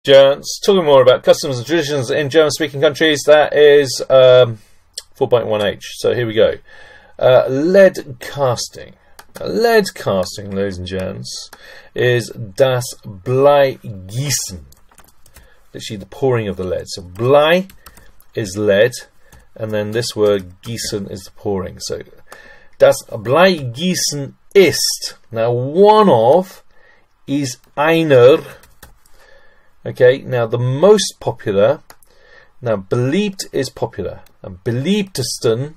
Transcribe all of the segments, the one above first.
Gents, talking more about customs and traditions in German-speaking countries. That is 4.1h. So here we go. Lead casting. Lead casting, ladies and gents, is das Bleigießen. Literally the pouring of the lead. So Blei is lead, and then this word Gießen is the pouring. So das Bleigießen ist. Now one of is einer. Okay, now the most popular. Now beliebt is popular, and beliebtesten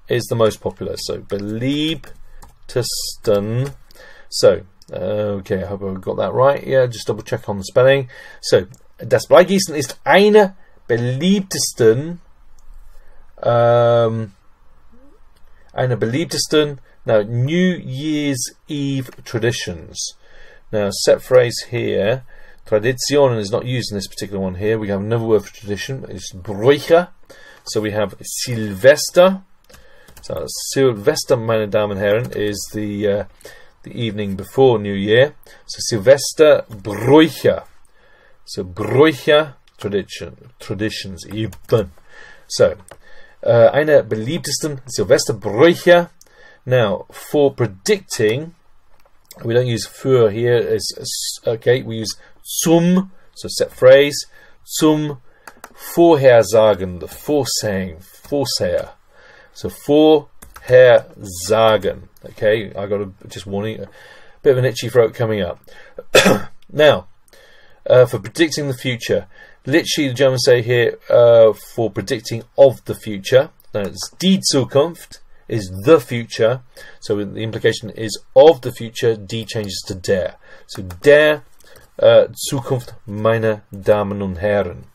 is the most popular. So beliebtesten. So okay, I hope I got that right. Yeah, just double check on the spelling. So das Bleigießen ist eine beliebtesten. Eine beliebtesten. Now New Year's Eve traditions. Now set phrase here. Tradition is not used in this particular one here. We have another word for tradition. It's Bräuche. So we have Silvester. So Silvester, meine Damen und Herren, is the evening before New Year. So Silvester Bräuche. So Bräuche, traditions even. So eine beliebtesten Silvesterbräuche. Now for predicting, we don't use für here. It's okay. We use zum, so set phrase, zum Vorhersagen, the foresaying, foresayer. So Vorhersagen. Okay, I got just warning, a bit of an itchy throat coming up. Now, for predicting the future, literally the Germans say here for predicting of the future. Now it's die Zukunft is the future, so the implication is of the future. Die changes to der. So der Zukunft, meine Damen und Herren.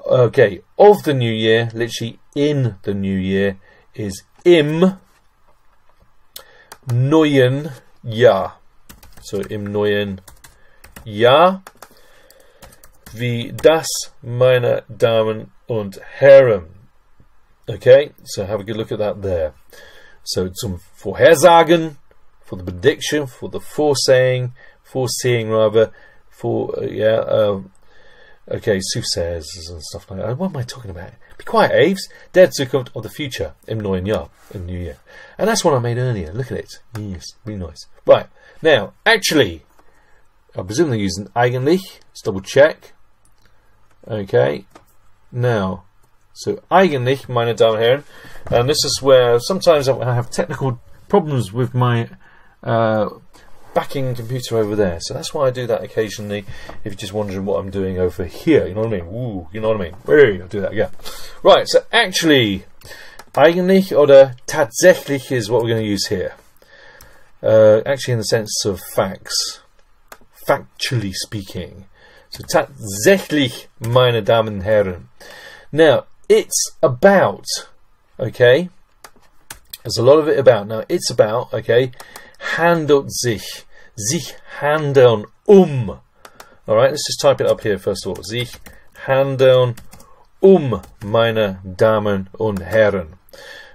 Okay, of the new year, literally in the new year, is im neuen Jahr. So im neuen Jahr, wie das, meine Damen und Herren. Okay, so have a good look at that there. So zum Vorhersagen, for the prediction, for the foreseeing rather, for okay, soothsayers and stuff like that. What am I talking about? Be quiet, Aves. Der Zukunft of the future, im neuen Jahr, in New Year. And that's what I made earlier. Look at it. Yes, really nice. Right, now, actually, I presume they're using eigentlich. Let's double check. Okay, now, so eigentlich, meine Damen und Herren, and this is where sometimes I have technical problems with my backing computer over there, so that's why I do that occasionally. If you're just wondering what I'm doing over here, you know what I mean? Ooh, you know what I mean? Hey, I'll do that again. Right, so actually, eigentlich oder tatsächlich is what we're going to use here. Actually, in the sense of facts, factually speaking. So tatsächlich, meine Damen und Herren. Now, it's about, okay, there's a lot of it about. Now, it's about, okay, handelt sich handeln Alright, let's just type it up here first of all. Sich handeln meine Damen und Herren.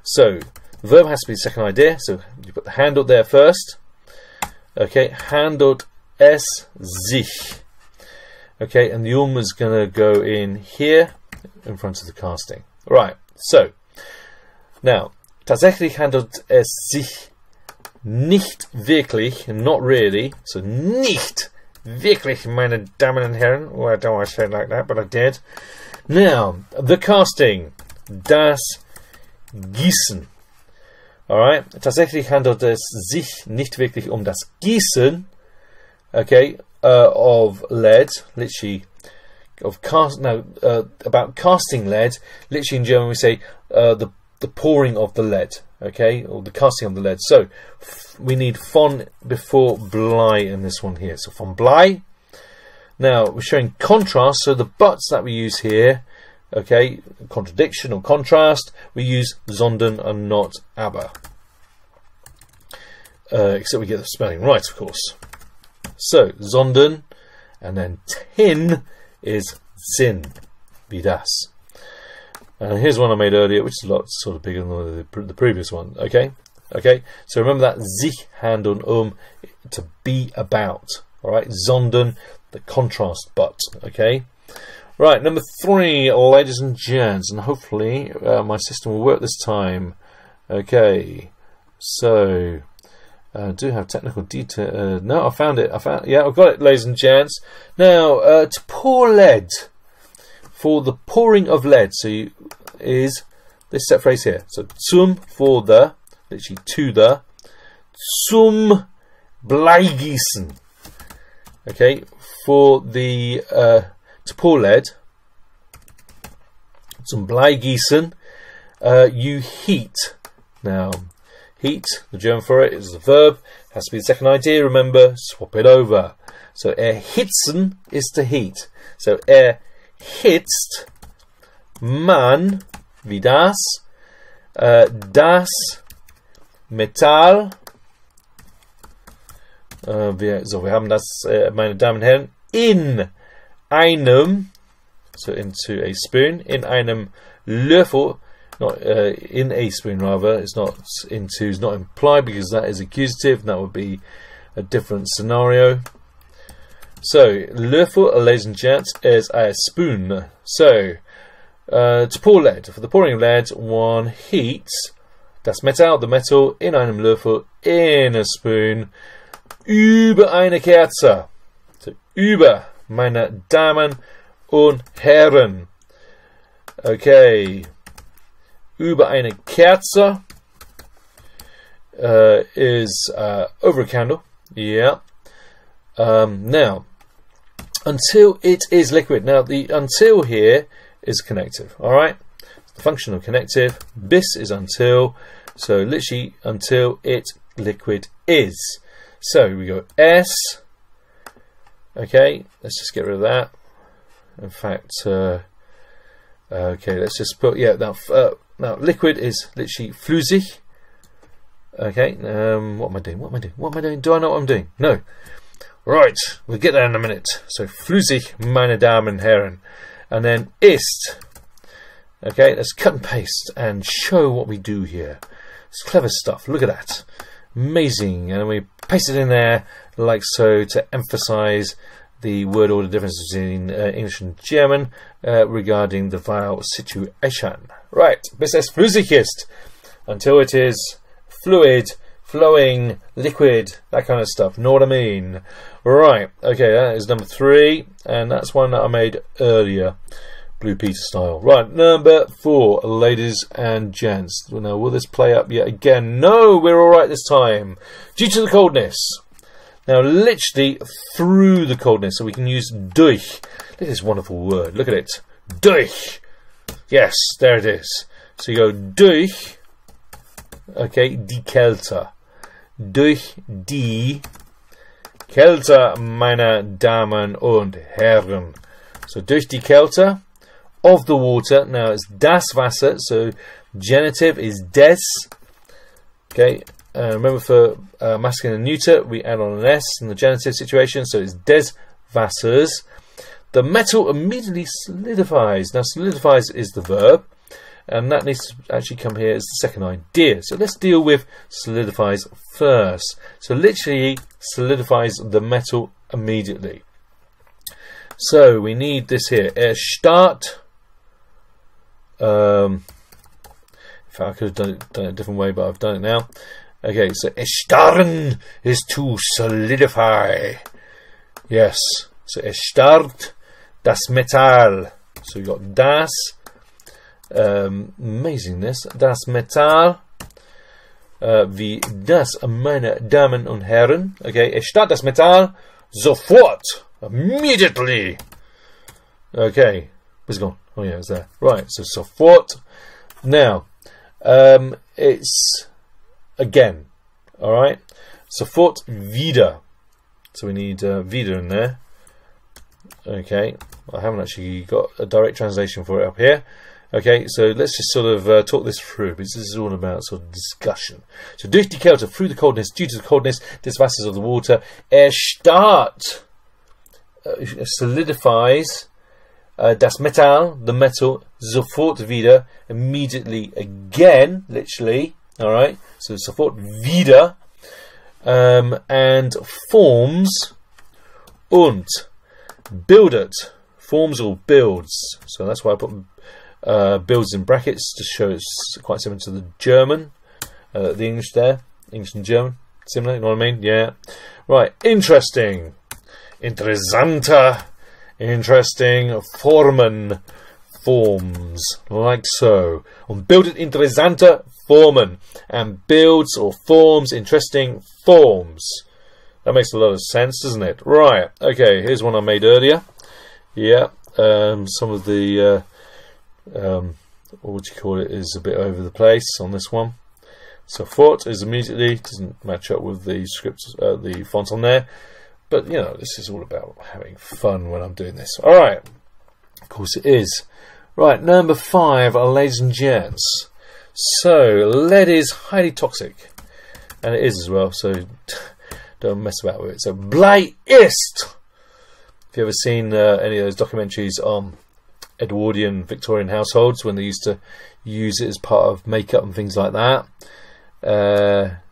So, the verb has to be the second idea, so you put the handelt there first. Okay, handelt es sich. Okay, and the is going to go in here in front of the casting. Right, so, now, tatsächlich handelt es sich nicht wirklich, not really, so nicht wirklich, meine Damen und Herren. Well, I don't want to say it like that, but I did. Now, the casting, das Gießen. Alright, tatsächlich handelt es sich nicht wirklich das Gießen, okay, of lead, literally, of cast, no, about casting lead, literally in German we say the pouring of the lead, okay, or the casting of the lead. So we need von before Blei in this one here. So von Blei. Now we're showing contrast, so the buts that we use here, okay, contradiction or contrast, we use sondern and not aber. Except we get the spelling right, of course. So sondern, and then tin is Sinn, wie das. And here's one I made earlier, which is a lot sort of bigger than the previous one. Okay, so remember that sich handeln to be about. All right, sondern, the contrast but. Okay. Right, number 3, ladies and gents, and hopefully my system will work this time. Okay, so I do have technical detail. No, I found it. Yeah, I've got it, ladies and gents. Now, to pour lead, for the pouring of lead, so is this set phrase here. So zum for the, literally to the, zum Bleigießen. Okay, for the to pour lead, zum Bleigießen, you heat. Now, heat, the German for it is the verb, has to be the second idea, remember, swap it over. So erhitzen is to heat. So erhitzt man, wie das, das Metall, wir haben das, meine Damen und Herren, in einem, so into a spoon, in einem Löffel, not in a spoon rather, it's not into, is not implied because that is accusative, and that would be a different scenario. So, Löffel, ladies and gents, is a spoon. So, to pour lead, for the pouring of lead, one heats das Metall, the metal, in einem Löffel, in a spoon, über eine Kerze. So, über, meine Damen und Herren. Okay. Über eine Kerze is over a candle. Yeah. Now, until it is liquid. Now, the until here is connective. All right. The function of connective. Bis is until. So literally until it liquid is. So we go S. Okay. Let's just get rid of that. In fact, okay. Let's just put now liquid is literally flüssig. Okay. What am I doing? What am I doing? What am I doing? Do I know what I'm doing? No. Right, we'll get there in a minute. So, flüssig, meine Damen und Herren. And then ist. Okay, let's cut and paste and show what we do here. It's clever stuff. Look at that. Amazing. And we paste it in there like so to emphasize the word order differences between English and German regarding the vowel situation. Right, bis es flüssig ist. Until it is fluid, flowing, liquid, that kind of stuff. Know what I mean? Right, okay, that is number 3, and that's one that I made earlier, Blue Peter style. Right, number 4, ladies and gents. Now, will this play up yet again? No, we're all right this time. Due to the coldness. Now, literally through the coldness, so we can use durch. Look at this wonderful word. Look at it. Durch. Yes, there it is. So you go durch. Okay, die Kälte. Durch die Kälte, meine Damen und Herren. So durch die Kälte of the water. Now it's das Wasser, so genitive is des. Okay, remember for masculine and neuter, we add on an S in the genitive situation, so it's des Wassers. The metal immediately solidifies. Now solidifies is the verb, and that needs to actually come here as the second idea. So let's deal with solidifies first. So literally solidifies the metal immediately. So we need this here. Start. In fact, I could have done it a different way, but I've done it now. Okay, so erstarren is to solidify. Yes. So erstarrt das Metall. So we've got das. Amazingness. Das Metall. Wie das, meine Damen und Herren. Okay, erstarrt das Metall sofort. Immediately. Okay. Where's it gone? Oh yeah, it's there. Right, so sofort. Now, it's again. Alright. Sofort wieder. So we need wieder in there. Okay. I haven't actually got a direct translation for it up here. Okay, so let's just sort of talk this through, because this is all about sort of discussion. So durch die Kälte, through the coldness, due to the coldness, des Wassers of the water, erstarrt, solidifies, das Metall, the metal, sofort wieder, immediately again, literally, alright, so sofort wieder, and forms, und, Bildet, forms or builds. So that's why I put builds in brackets to show it's quite similar to the German, the English there. English and German, similar, you know what I mean? Yeah. Right, interesting. Interessante. Interesting. Formen. Forms. Like so. Und bildet interessante Formen. And builds or forms interesting forms. That makes a lot of sense, doesn't it? Right, okay, here's one I made earlier. Yeah, some of the, what would you call it, is a bit over the place on this one. So fort is immediately, doesn't match up with the script, the font on there. But, you know, this is all about having fun when I'm doing this. Alright, of course it is. Right, number 5, ladies and gents. So, lead is highly toxic. And it is as well, so don't mess about with it. So, blij ist. If you ever seen any of those documentaries on Edwardian Victorian households when they used to use it as part of makeup and things like that,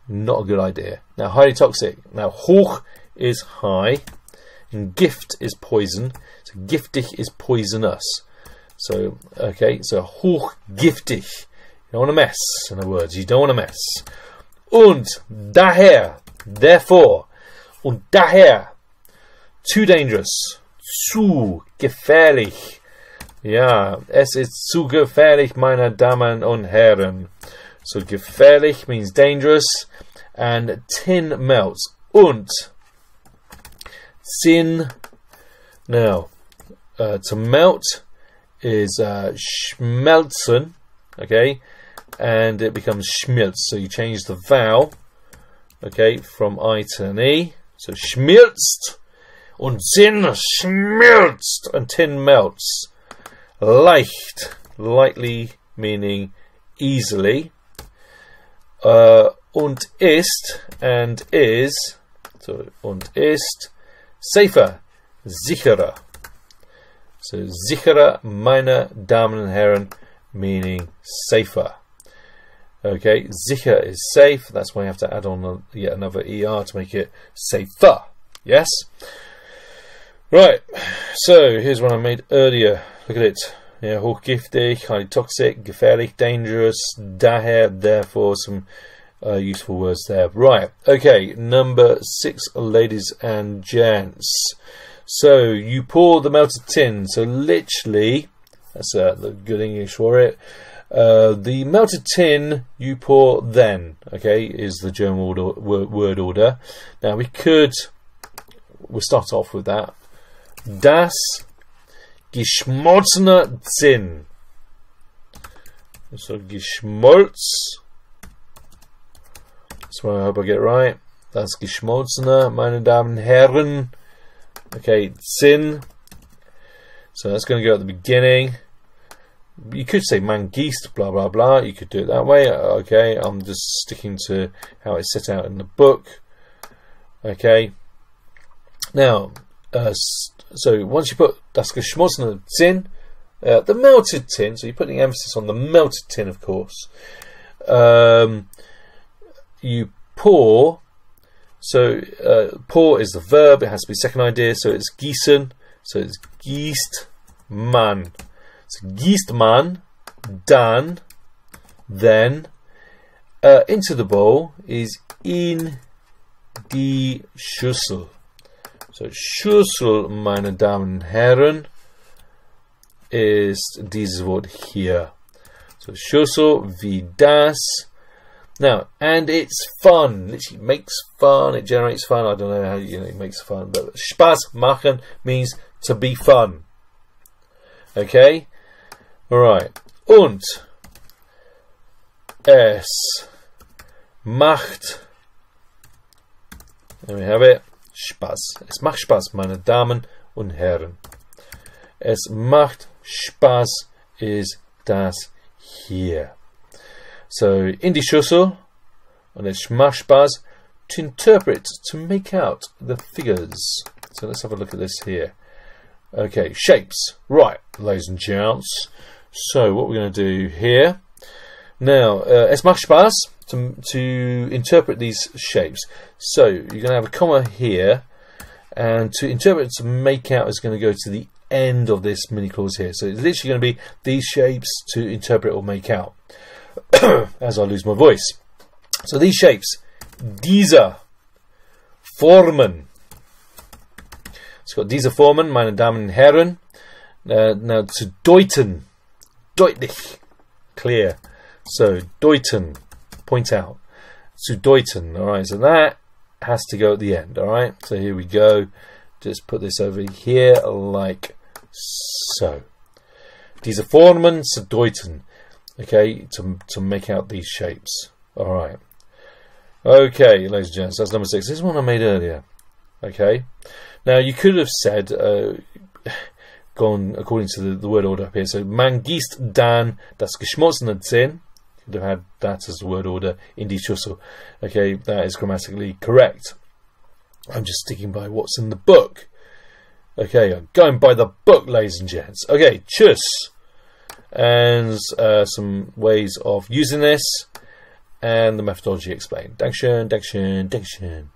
not a good idea. Now, highly toxic. Now, hoch is high, and gift is poison. So, giftig is poisonous. So, okay, so hoch giftig. You don't want to mess, in other words, you don't want to mess. Und daher, therefore, und daher, too dangerous, zu gefährlich. Ja, es ist zu gefährlich, meine Damen und Herren. So gefährlich means dangerous, and tin melts. Und tin, now, to melt is schmelzen, okay, and it becomes schmilzt. So you change the vowel, okay, from I to an E. So schmilzt, und tin schmilzt, and tin melts. Leicht, lightly meaning easily. Und ist, and is, so und ist, safer, sicherer. So sicherer, meine Damen und Herren, meaning safer. Okay, sicher is safe. That's why you have to add on yet another ER to make it safer. Yes? Right, so here's one I made earlier. Look at it. Yeah, hochgiftig, highly toxic, gefährlich, dangerous, daher, therefore, some useful words there. Right, okay, number 6, ladies and gents. So, you pour the melted tin. So, literally, that's the good English for it. The melted tin you pour then, okay, is the German word order. Now, we'll start off with that. Das geschmolzene Zinn. So geschmolz. So I hope I get it right. Das geschmolzene, meine Damen und Herren. Okay, Zinn. So that's going to go at the beginning. You could say man gießt, blah blah blah. You could do it that way. Okay, I'm just sticking to how it's set out in the book. Okay. Now, so once you put das geschmolzene Zinn, the melted tin, so you're putting emphasis on the melted tin, of course. You pour, so pour is the verb, it has to be second idea, so it's gießen, so it's gießt man. So gießt man, then, into the bowl is in die Schüssel. So Schüssel, meine Damen und Herren, ist dieses Wort hier. So Schüssel wie das. Now, and it's fun. Literally makes fun. It generates fun. I don't know how it makes fun, but Spaß machen means to be fun. Okay. All right. Und es macht. There we have it. Spaß. Es macht Spaß, meine Damen und Herren. Es macht Spaß is das hier. So, in die Schüssel, and es macht Spaß to interpret, to make out the figures. So let's have a look at this here. Okay, shapes. Right, ladies and gents. So what we're going to do here. Now, es macht Spaß to interpret these shapes. So you're going to have a comma here, and to interpret to make out is going to go to the end of this mini clause here. So it's literally going to be these shapes to interpret or make out as I lose my voice. So these shapes, diese Formen. It's got diese Formen, meine Damen und Herren. Now to deuten, deutlich, clear. So deuten, point out. To deuten, alright, so that has to go at the end, alright? So here we go. Just put this over here like so. Diese Formen zu deuten. Okay, to make out these shapes. Alright. Okay, ladies and gents, that's number 6. This is one I made earlier. Okay. Now you could have said, gone according to the word order up here. So man gießt dann das geschmolzene Zinn. Could have had that as the word order in die Schüssel. Okay, that is grammatically correct. I'm just sticking by what's in the book. Okay, I'm going by the book, ladies and gents. Okay, tschüss. And some ways of using this and the methodology explained. Dankeschön, Dankeschön, Dankeschön.